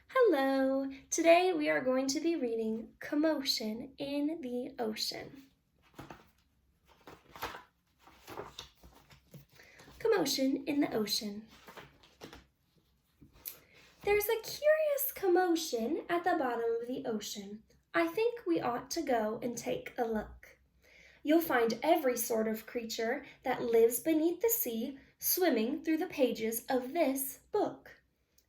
Hello! Today we are going to be reading Commotion in the Ocean. Commotion in the Ocean. There's a curious commotion at the bottom of the ocean. I think we ought to go and take a look. You'll find every sort of creature that lives beneath the sea swimming through the pages of this book.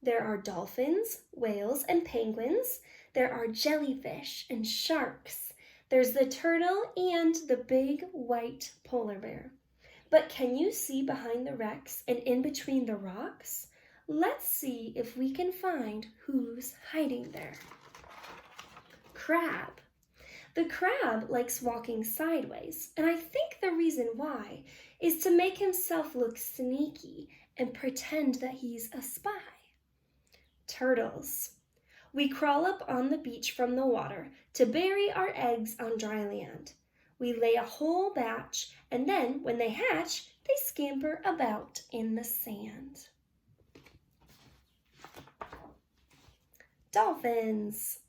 There are dolphins, whales, and penguins. There are jellyfish and sharks. There's the turtle and the big white polar bear. But can you see behind the wrecks and in between the rocks? Let's see if we can find who's hiding there. Crab. The crab likes walking sideways, and I think the reason why is to make himself look sneaky and pretend that he's a spy. Turtles. We crawl up on the beach from the water to bury our eggs on dry land. We lay a whole batch, and then when they hatch, they scamper about in the sand. Dolphins.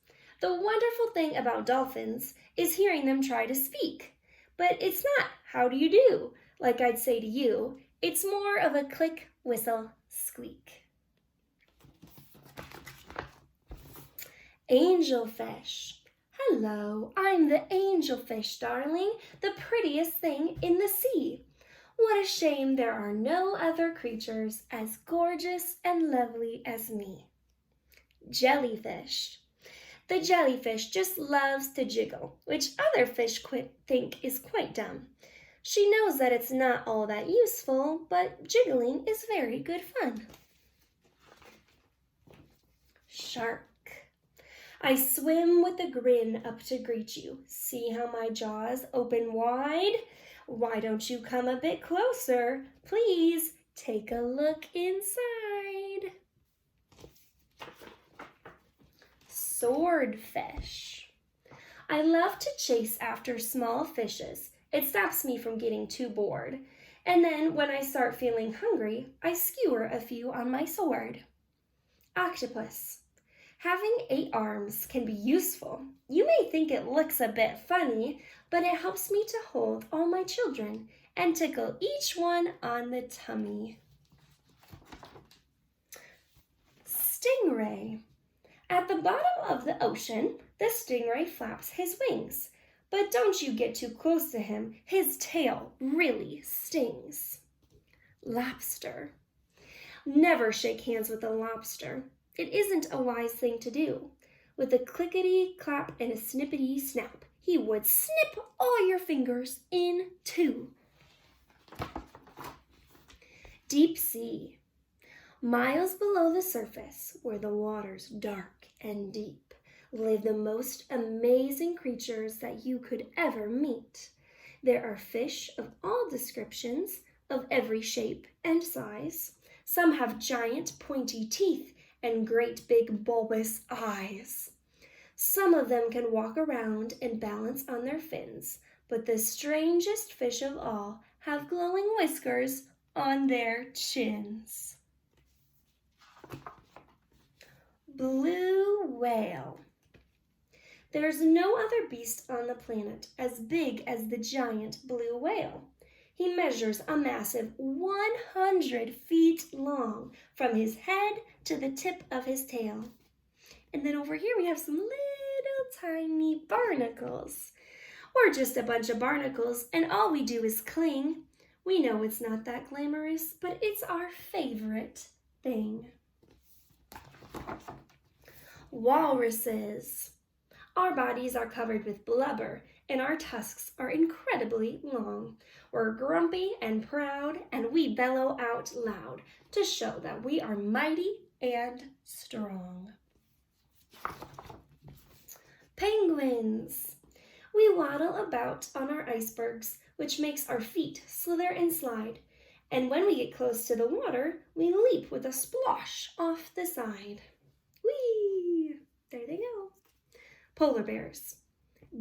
The wonderful thing about dolphins is hearing them try to speak. But it's not, how do you do, like I'd say to you. It's more of a click, whistle, squeak. Angelfish. Hello, I'm the angelfish, darling, the prettiest thing in the sea. What a shame there are no other creatures as gorgeous and lovely as me. Jellyfish. The jellyfish just loves to jiggle, which other fish think is quite dumb. She knows that it's not all that useful, but jiggling is very good fun. Shark. I swim with a grin up to greet you. See how my jaws open wide? Why don't you come a bit closer? Please take a look inside. Swordfish. I love to chase after small fishes. It stops me from getting too bored. And then when I start feeling hungry, I skewer a few on my sword. Octopus. Having 8 arms can be useful. You may think it looks a bit funny, but it helps me to hold all my children and tickle each one on the tummy. Stingray. At the bottom of the ocean, the stingray flaps his wings. But don't you get too close to him. His tail really stings. Lobster. Never shake hands with a lobster. It isn't a wise thing to do. With a clickety-clap and a snippety-snap, he would snip all your fingers in two. Deep sea. Miles below the surface, where the water's dark and deep, live the most amazing creatures that you could ever meet. There are fish of all descriptions, of every shape and size. Some have giant pointy teeth and great big bulbous eyes. Some of them can walk around and balance on their fins, but the strangest fish of all have glowing whiskers on their chins. Blue whale. There's no other beast on the planet as big as the giant blue whale. He measures a massive 100 feet long from his head to the tip of his tail. And then over here we have some little tiny barnacles. We're just a bunch of barnacles and all we do is cling. We know it's not that glamorous, but it's our favorite thing. Walruses. Our bodies are covered with blubber and our tusks are incredibly long. We're grumpy and proud, and we bellow out loud to show that we are mighty and strong. Penguins. We waddle about on our icebergs, which makes our feet slither and slide. And when we get close to the water, we leap with a splosh off the side. Whee! There they go. Polar bears.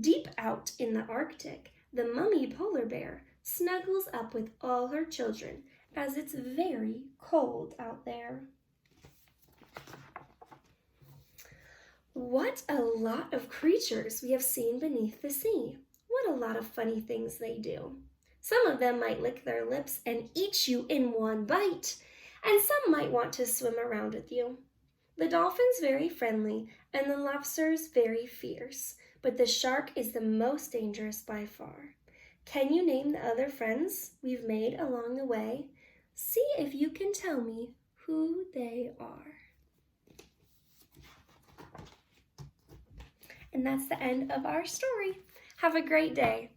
Deep out in the Arctic, the mummy polar bear snuggles up with all her children as it's very cold out there. What a lot of creatures we have seen beneath the sea. What a lot of funny things they do. Some of them might lick their lips and eat you in one bite, and some might want to swim around with you. The dolphin's very friendly, and the lobster's very fierce, but the shark is the most dangerous by far. Can you name the other friends we've made along the way? See if you can tell me who they are. And that's the end of our story. Have a great day.